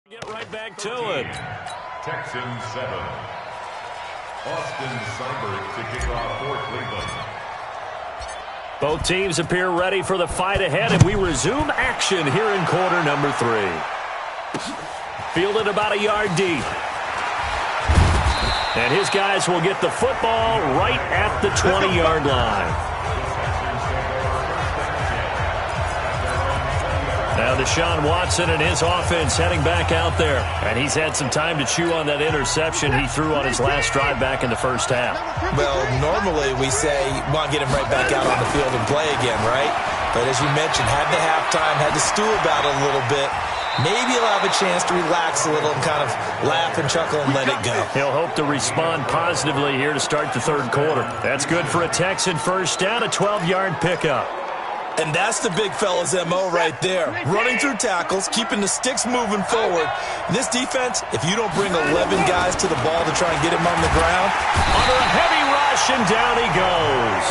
Get right back to it. Texans 7. Austin Seibert to kick off for Cleveland. Both teams appear ready for the fight ahead, and we resume action here in quarter number 3. Fielded about a yard deep. And his guys will get the football right at the 20-yard line. Now Deshaun Watson and his offense heading back out there. And he's had some time to chew on that interception he threw on his last drive back in the first half. Well, normally we say you want to get him right back out on the field and play again, right? But as you mentioned, had the halftime, had to stew about it a little bit. Maybe he'll have a chance to relax a little and kind of laugh and chuckle and let it go. He'll hope to respond positively here to start the third quarter. That's good for a Texan first down, a 12-yard pickup. And that's the big fella's M.O. right there. Running through tackles, keeping the sticks moving forward. This defense, if you don't bring 11 guys to the ball to try and get him on the ground. Under a heavy rush, and down he goes.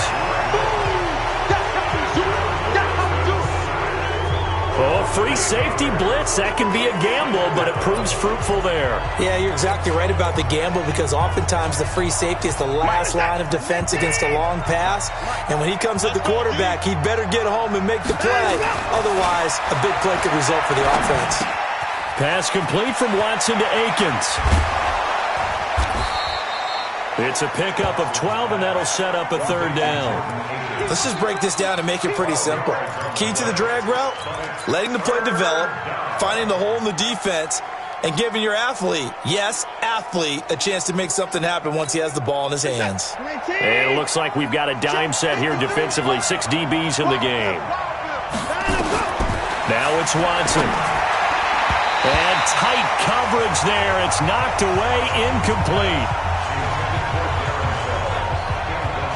Oh, free safety blitz. That can be a gamble, but it proves fruitful there. Yeah, you're exactly right about the gamble because oftentimes the free safety is the last line of defense against a long pass. And when he comes at the quarterback, he'd better get home and make the play. Otherwise, a big play could result for the offense. Pass complete from Watson to Akins. It's a pickup of 12, and that'll set up a third down. Let's just break this down and make it pretty simple. Key to the drag route, letting the play develop, finding the hole in the defense, and giving your athlete, yes, athlete, a chance to make something happen once he has the ball in his hands. And it looks like we've got a dime set here defensively. 6 DBs in the game. Now it's Watson. And tight coverage there. It's knocked away, incomplete.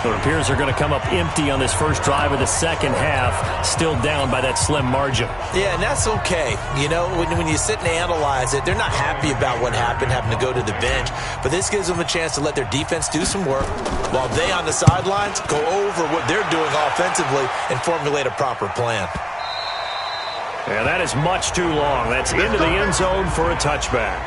So it appears they're going to come up empty on this first drive of the second half, still down by that slim margin. Yeah, and that's okay. You know, when you sit and analyze it, they're not happy about what happened, having to go to the bench. But this gives them a chance to let their defense do some work while they on the sidelines go over what they're doing offensively and formulate a proper plan. And that is much too long. That's into the end zone for a touchback.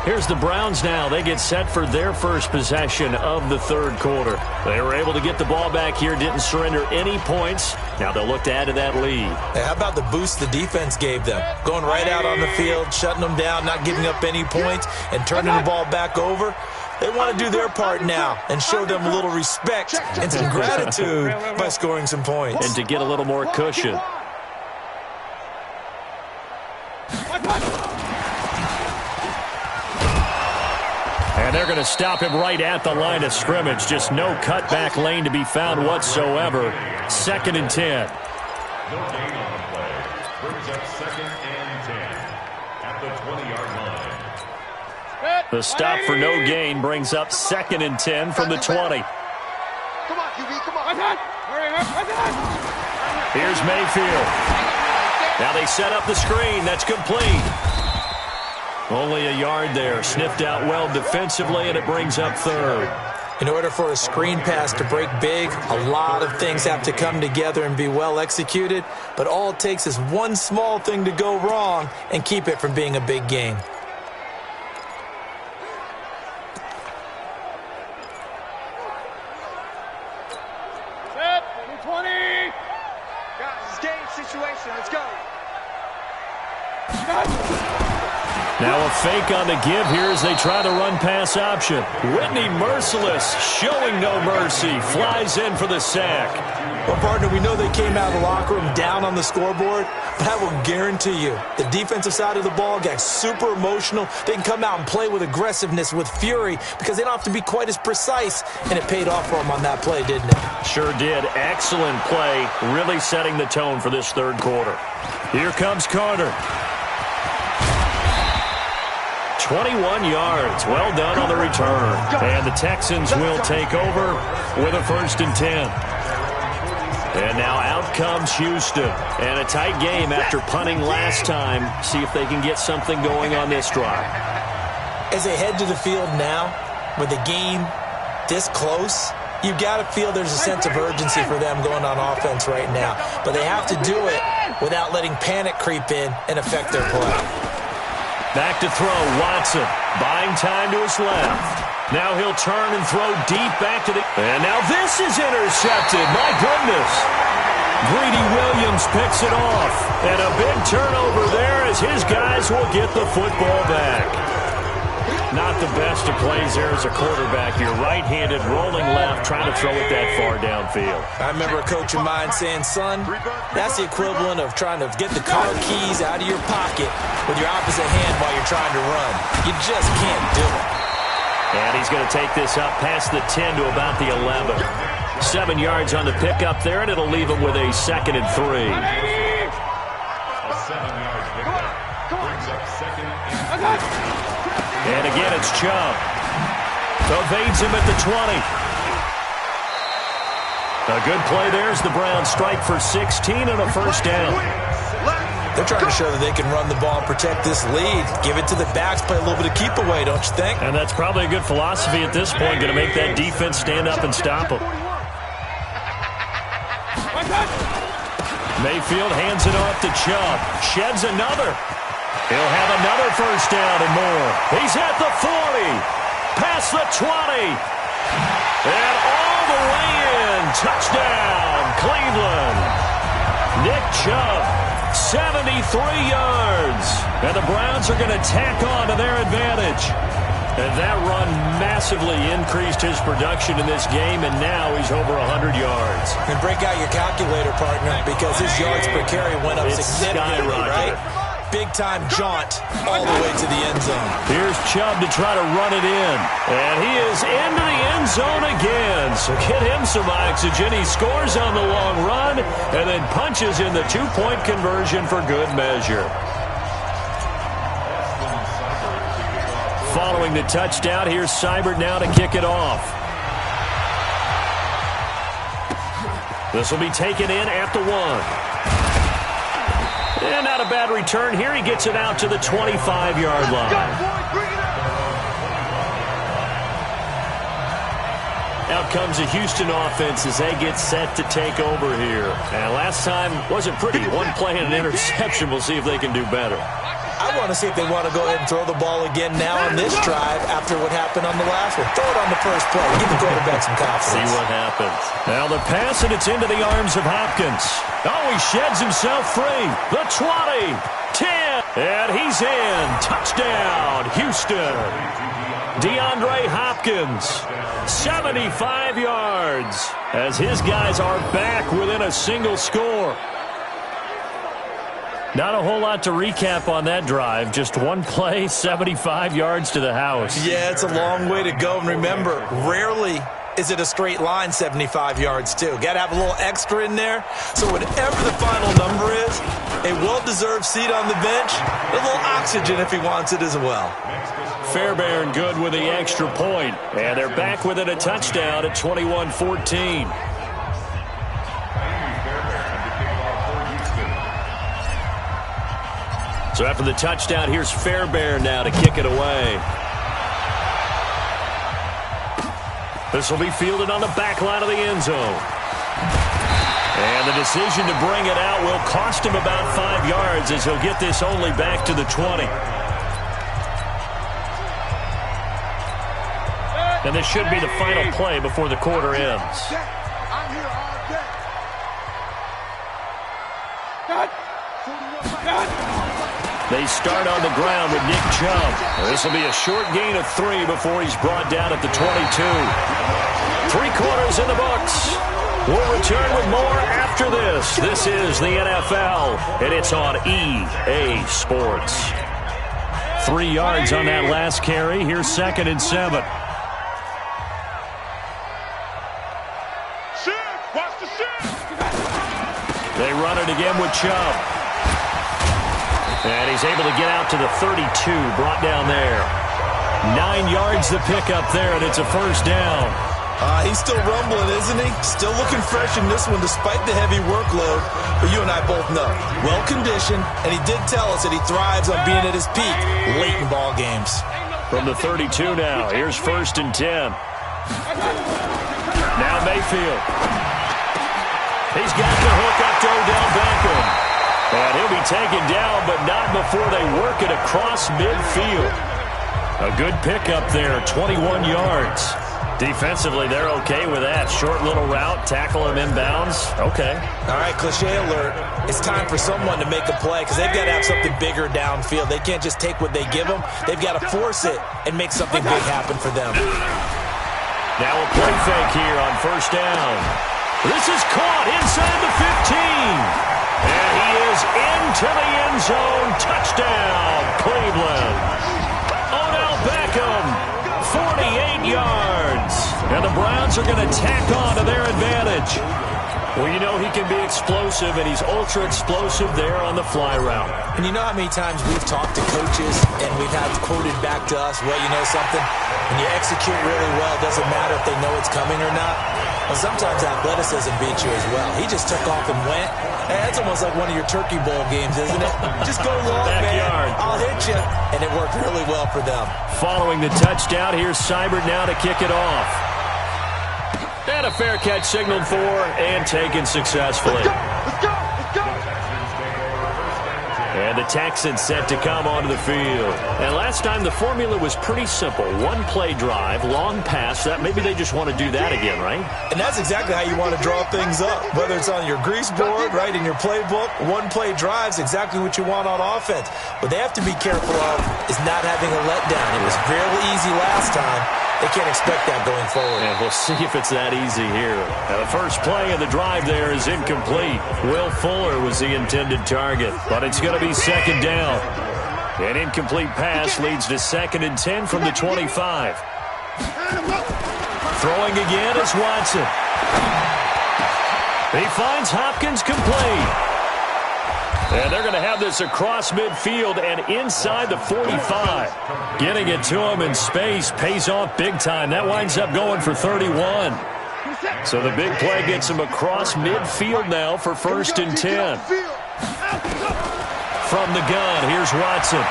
Here's the Browns now. They get set for their first possession of the third quarter. They were able to get the ball back here, didn't surrender any points. Now they'll look to add to that lead. Hey, how about the boost the defense gave them? Going right out on the field, shutting them down, not giving up any points, and turning the ball back over. They want to do their part now and show them a little respect and some gratitude by scoring some points. And to get a little more cushion. And they're going to stop him right at the line of scrimmage. Just no cutback lane to be found whatsoever. 2nd and 10. No gain on the play. Brings up 2nd and 10 at the 20-yard line. The stop for no gain brings up 2nd and 10 from the 20. Come on, QB, come on. Here's Mayfield. Now they set up the screen. That's complete. Only a yard there. Sniffed out well defensively, and it brings up 3rd. In order for a screen pass to break big, a lot of things have to come together and be well executed. But all it takes is one small thing to go wrong and keep it from being a big game. Set, 20. Guys, it's game situation. Let's go. Now a fake on the give here as they try the run-pass option. Whitney merciless, showing no mercy, flies in for the sack. Well, partner, we know they came out of the locker room down on the scoreboard, but I will guarantee you the defensive side of the ball got super emotional. They can come out and play with aggressiveness, with fury, because they don't have to be quite as precise, and it paid off for them on that play, didn't it? Sure did. Excellent play, really setting the tone for this third quarter. Here comes Carter. 21 yards. Well done on the return. And the Texans will take over with a 1st and 10. And now out comes Houston. And a tight game after punting last time. See if they can get something going on this drive. As they head to the field now, with the game this close, you've got to feel there's a sense of urgency for them going on offense right now. But they have to do it without letting panic creep in and affect their play. Back to throw, Watson. Buying time to his left. Now he'll turn and throw deep back to the... And now this is intercepted. My goodness. Greedy Williams picks it off. And a big turnover there as his guys will get the football back. Not the best of plays there as a quarterback. You're right-handed, rolling left, trying to throw it that far downfield. I remember a coach of mine saying, son, that's the equivalent of trying to get the car keys out of your pocket with your opposite hand while you're trying to run. You just can't do it. And he's going to take this up past the 10 to about the 11. 7 yards on the pickup there, and it'll leave him with a 2nd and 3. A 7-yard pickup brings up 2nd and 3. And again, it's Chubb. Evades him at the 20. A good play there as the Browns strike for 16 and a first down. They're trying to show that they can run the ball and protect this lead. Give it to the backs, play a little bit of keep away, don't you think? And that's probably a good philosophy at this point, going to make that defense stand up and stop them. Mayfield hands it off to Chubb. Sheds another. He'll have another first down and more. He's at the 40. Past the 20. And all the way in. Touchdown, Cleveland. Nick Chubb, 73 yards. And the Browns are going to tack on to their advantage. And that run massively increased his production in this game, and now he's over 100 yards. And break out your calculator, partner, because his yards per carry went up significantly, right? Big-time jaunt all the way to the end zone. Here's Chubb to try to run it in. And he is into the end zone again. So get him some oxygen. He scores on the long run and then punches in the two-point conversion for good measure. Following the touchdown, here's Seibert now to kick it off. This will be taken in at the 1. And not a bad return here. He gets it out to the 25-yard line. Out comes the Houston offense as they get set to take over here. And last time wasn't pretty. One play and an interception. We'll see if they can do better. I want to see if they want to go ahead and throw the ball again now on this drive after what happened on the last one. Throw it on the first play. Give the quarterback some confidence. See what happens. Now the pass, and it's into the arms of Hopkins. Oh, he sheds himself free. The 20, 10, and he's in. Touchdown, Houston. DeAndre Hopkins, 75 yards, as his guys are back within a single score. Not a whole lot to recap on that drive. Just one play, 75 yards to the house. Yeah, it's a long way to go. And remember, rarely is it a straight line 75 yards, too. Got to have a little extra in there. So whatever the final number is, a well-deserved seat on the bench, a little oxygen if he wants it as well. Fairbairn good with the extra point. And they're back within a touchdown at 21-14. So after the touchdown, here's Fairbairn now to kick it away. This will be fielded on the back line of the end zone. And the decision to bring it out will cost him about 5 yards as he'll get this only back to the 20. And this should be the final play before the quarter ends. I'm here all day. They start on the ground with Nick Chubb. This will be a short gain of 3 before he's brought down at the 22. 3 quarters in the books. We'll return with more after this. This is the NFL, and it's on EA Sports. 3 yards on that last carry. Here's 2nd and 7. Watch the shift. They run it again with Chubb. And he's able to get out to the 32, brought down there. 9 yards to pick up there, and it's a first down. He's still rumbling, isn't he? Still looking fresh in this one despite the heavy workload. But you and I both know, well-conditioned, and he did tell us that he thrives on being at his peak late in ball games. From the 32 now, here's 1st and 10. Now Mayfield. He's got the hook up to Odell Beckham. And he'll be taken down, but not before they work it across midfield. A good pickup there, 21 yards. Defensively, they're okay with that. Short little route, tackle him inbounds. Okay. All right, cliche alert. It's time for someone to make a play because they've got to have something bigger downfield. They can't just take what they give them. They've got to force it and make something big happen for them. Now a play fake here on first down. This is caught inside the 15. And he is into the end zone. Touchdown, Cleveland. Odell Beckham, 48 yards. And the Browns are going to tack on to their advantage. Well, you know he can be explosive, and he's ultra-explosive there on the fly route. And you know how many times we've talked to coaches and we've had quoted back to us, well, you know something? When you execute really well, it doesn't matter if they know it's coming or not. Well, sometimes athleticism beats you as well. He just took off and went. Hey, that's almost like one of your Turkey Bowl games, isn't it? Just go long, Backyard. man. I'll hit you. And it worked really well for them. Following the touchdown, here's Seibert now to kick it off. And a fair catch signaled for and taken successfully. Let's go! Let's go! And the Texans set to come onto the field. And last time the formula was pretty simple. One play drive, long pass. That maybe they just want to do that again, right? And that's exactly how you want to draw things up. Whether it's on your grease board, right, in your playbook, one play drive's exactly what you want on offense. What they have to be careful of is not having a letdown. It was fairly easy last time. They can't expect that going forward. And we'll see if it's that easy here. Now, the first play of the drive there is incomplete. Will Fuller was the intended target, but it's going to be second down. An incomplete pass leads to 2nd and 10 from the 25. Throwing again is Watson. He finds Hopkins complete. And they're going to have this across midfield and inside the 45. Getting it to him in space pays off big time. That winds up going for 31. So the big play gets him across midfield now for 1st and 10. From the gun, here's Watson.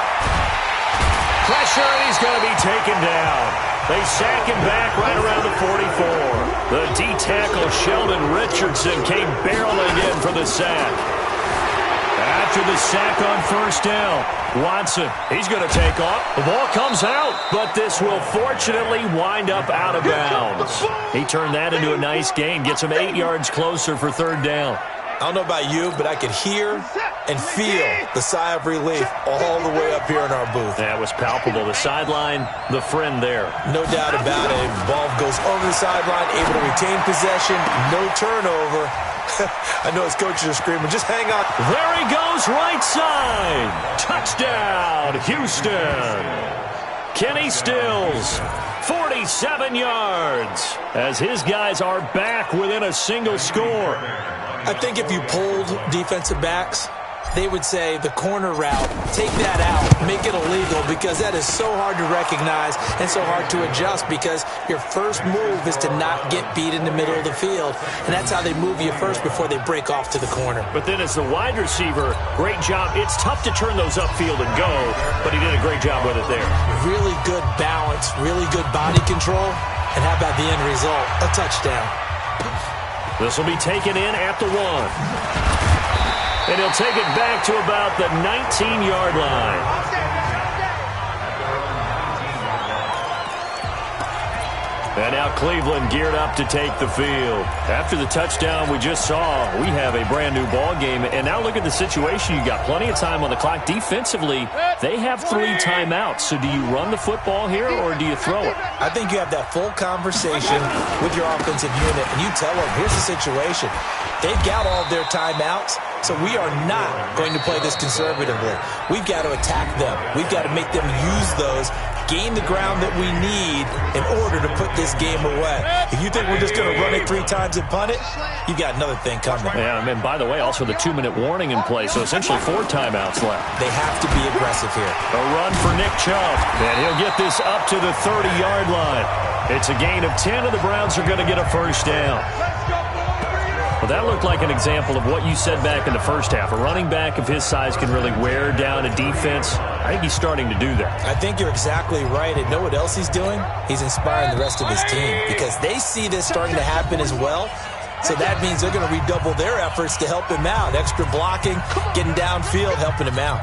Pressure, and he's going to be taken down. They sack him back right around the 44. The D-tackle Sheldon Richardson came barreling in for the sack. After the sack on first down, Watson, he's going to take off. The ball comes out, but this will fortunately wind up out of bounds. He turned that into a nice gain, gets him 8 yards closer for 3rd down. I don't know about you, but I could hear and feel the sigh of relief all the way up here in our booth. That was palpable. The sideline, the friend there. No doubt about it. Ball goes over the sideline, able to retain possession, no turnover. I know his coaches are screaming, just hang on. There he goes, right side. Touchdown, Houston. Kenny Stills, 47 yards, as his guys are back within a single score. I think if you polled defensive backs, they would say the corner route, take that out, make it illegal, because that is so hard to recognize and so hard to adjust, because your first move is to not get beat in the middle of the field, and that's how they move you first before they break off to the corner. But then as the wide receiver, great job. It's tough to turn those upfield and go, but he did a great job with it there. Really good balance, really good body control, and how about the end result? A touchdown. This will be taken in at the 1. And he'll take it back to about the 19-yard line. And now Cleveland geared up to take the field. After the touchdown we just saw, we have a brand-new ball game. And now look at the situation. You got plenty of time on the clock. Defensively, they have 3 timeouts. So do you run the football here or do you throw it? I think you have that full conversation with your offensive unit, and you tell them, here's the situation. They've got all of their timeouts, so we are not going to play this conservatively. We've got to attack them. We've got to make them use those, gain the ground that we need in order to put this game away. If you think we're just going to run it 3 times and punt it, you got another thing coming. Yeah, and by the way, also the 2-minute warning in play, so essentially 4 timeouts left. They have to be aggressive here. A run for Nick Chubb, and he'll get this up to the 30-yard line. It's a gain of 10, and the Browns are going to get a first down. Well, that looked like an example of what you said back in the first half. A running back of his size can really wear down a defense. I think he's starting to do that. I think you're exactly right. And know what else he's doing? He's inspiring the rest of his team, because they see this starting to happen as well. So that means they're going to redouble their efforts to help him out. Extra blocking, getting downfield, helping him out.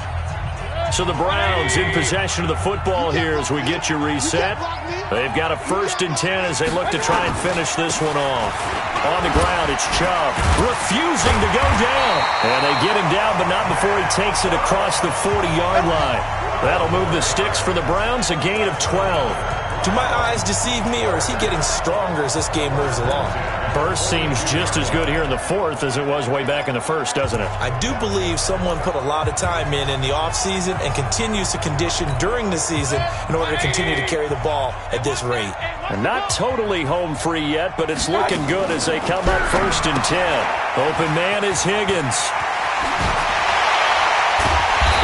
So the Browns in possession of the football here as we get you reset. They've got a 1st and 10 as they look to try and finish this one off. On the ground, it's Chubb refusing to go down. And they get him down, but not before he takes it across the 40-yard line. That'll move the sticks for the Browns, a gain of 12. Do my eyes deceive me, or is he getting stronger as this game moves along? Burst seems just as good here in the 4th as it was way back in the 1st, doesn't it? I do believe someone put a lot of time in the offseason and continues to condition during the season in order to continue to carry the ball at this rate. And not totally home free yet, but it's looking good as they come up 1st and 10. Open man is Higgins.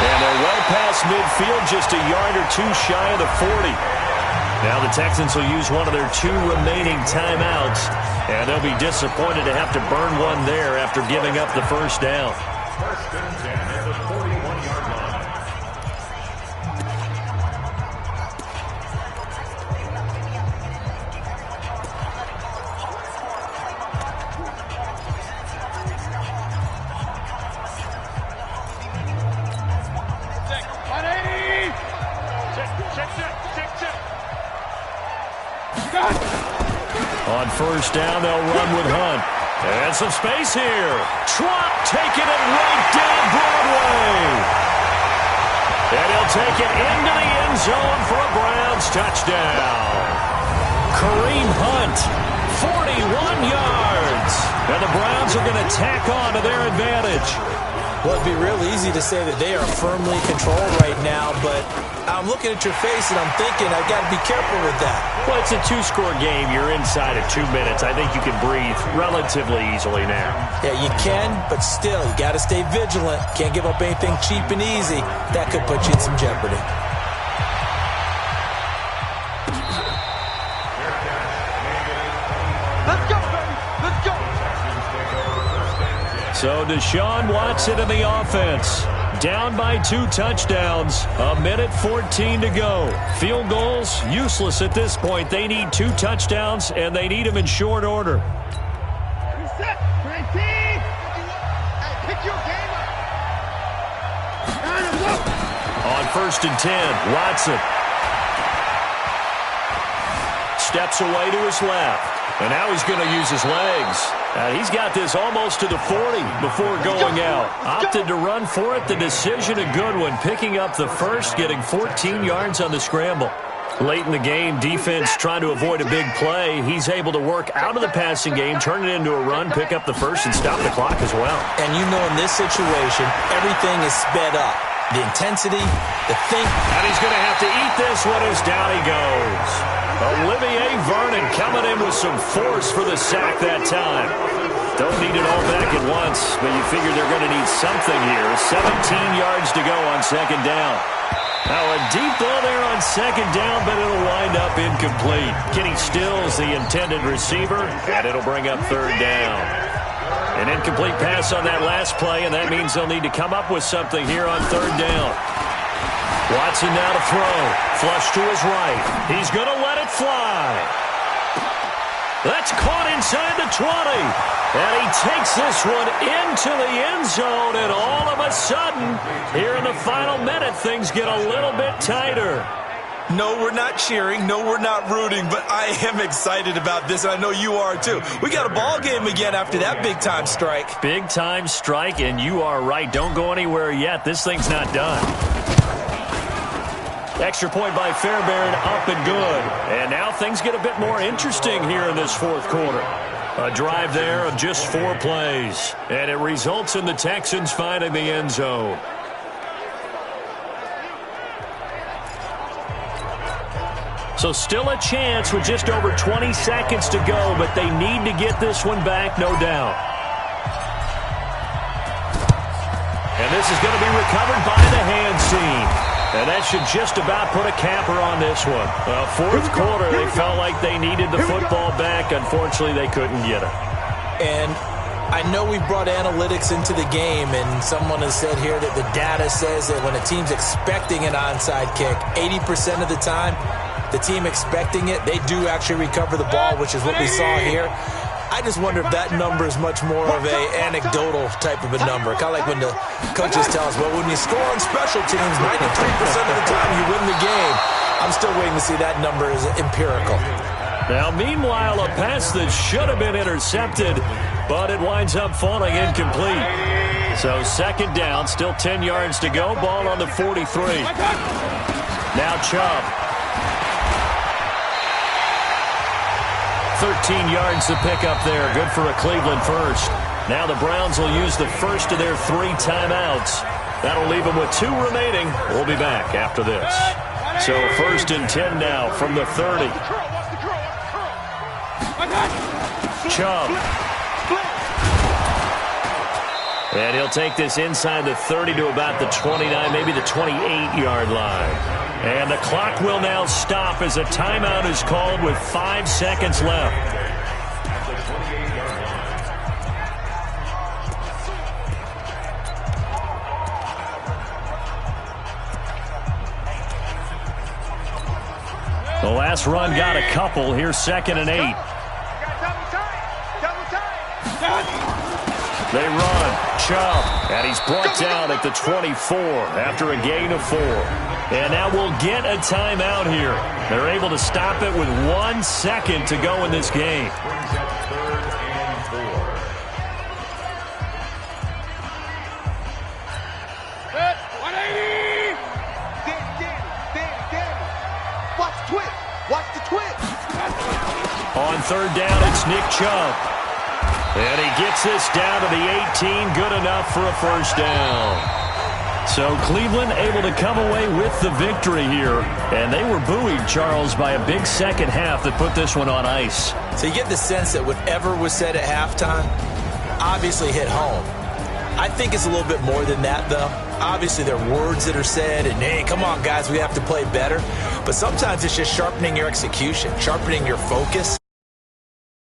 And they're well past midfield, just a yard or two shy of the 40. Now the Texans will use one of their 2 remaining timeouts, and they'll be disappointed to have to burn one there after giving up the 1st down. 1st and 10 at the 41-yard line. On 1st down, they'll run with Hunt. And some space here. Trump taking it right down Broadway. And he'll take it into the end zone for a Browns touchdown. Kareem Hunt, 41 yards. And the Browns are going to tack on to their advantage. Well, it'd be real easy to say that they are firmly controlled right now, but I'm looking at your face and I'm thinking I've got to be careful with that. Well, it's a 2-score game. You're inside of 2 minutes. I think you can breathe relatively easily now. Yeah, you can, but still, you got to stay vigilant. Can't give up anything cheap and easy. That could put you in some jeopardy. Let's go, baby. Let's go. So Deshaun Watson in the offense. Down by 2 touchdowns. 1:14 to go. Field goals, useless at this point. They need 2 touchdowns, and they need them in short order. Reset. 19. Hey, pick your game up. On 1st and 10, Watson steps away to his left. And now he's going to use his legs. He's got this almost to the 40 before going out. Opted to run for it. The decision a good one. Picking up the 1st, getting 14 yards on the scramble. Late in the game, defense trying to avoid a big play. He's able to work out of the passing game, turn it into a run, pick up the 1st, and stop the clock as well. And you know in this situation, everything is sped up. The intensity, the think. And he's going to have to eat this one as down he goes. Olivier Vernon coming in with some force for the sack that time. Don't need it all back at once, but you figure they're going to need something here. 17 yards to go on 2nd down. Now a deep ball there on 2nd down, but it'll wind up incomplete. Kenny Stills, the intended receiver, and it'll bring up 3rd down. An incomplete pass on that last play, and that means they'll need to come up with something here on 3rd down. Watson now to throw. Flush to his right. He's going to let it fly. That's caught inside the 20. And he takes this one into the end zone, and all of a sudden, here in the final minute, things get a little bit tighter. No, we're not cheering. No, we're not rooting, but I am excited about this, and I know you are too. We got a ball game again after that big-time strike. Big-time strike, and you are right. Don't go anywhere yet. This thing's not done. Extra point by Fairbairn, up and good. And now things get a bit more interesting here in this 4th quarter. A drive there of just 4 plays, and it results in the Texans finding the end zone. So still a chance with just over 20 seconds to go, but they need to get this one back, no doubt. And this is going to be recovered by the hands team. And that should just about put a capper on this one. 4th quarter, they felt like they needed the football back. Unfortunately, they couldn't get it. And I know we brought analytics into the game, and someone has said here that the data says that when a team's expecting an onside kick, 80% of the time, the team expecting it, they do actually recover the ball, which is what we saw here. I just wonder if that number is much more of a anecdotal type of a number. Kind of like when the coaches tell us, well, when you score on special teams, 93% of the time you win the game. I'm still waiting to see that number is empirical. Now, meanwhile, a pass that should have been intercepted, but it winds up falling incomplete. So second down, still 10 yards to go. Ball on the 43. Now Chubb. 13 yards to pick up there. Good for a Cleveland first. Now the Browns will use the first of their 3 timeouts. That'll leave them with 2 remaining. We'll be back after this. So first and 10 now from the 30. Chubb. And he'll take this inside the 30 to about the 29, maybe the 28-yard line. And the clock will now stop as a timeout is called with 5 seconds left. The last run got a couple. Here's 2nd and 8. They run. Chubb. And he's brought down at the 24 after a gain of 4. And now we'll get a timeout here. They're able to stop it with 1 second to go in this game. On 3rd down, it's Nick Chubb. And he gets this down to the 18, good enough for a first down. So Cleveland able to come away with the victory here. And they were buoyed, Charles, by a big second half that put this one on ice. So you get the sense that whatever was said at halftime obviously hit home. I think it's a little bit more than that, though. Obviously, there are words that are said, and, hey, come on, guys, we have to play better. But sometimes it's just sharpening your execution, sharpening your focus.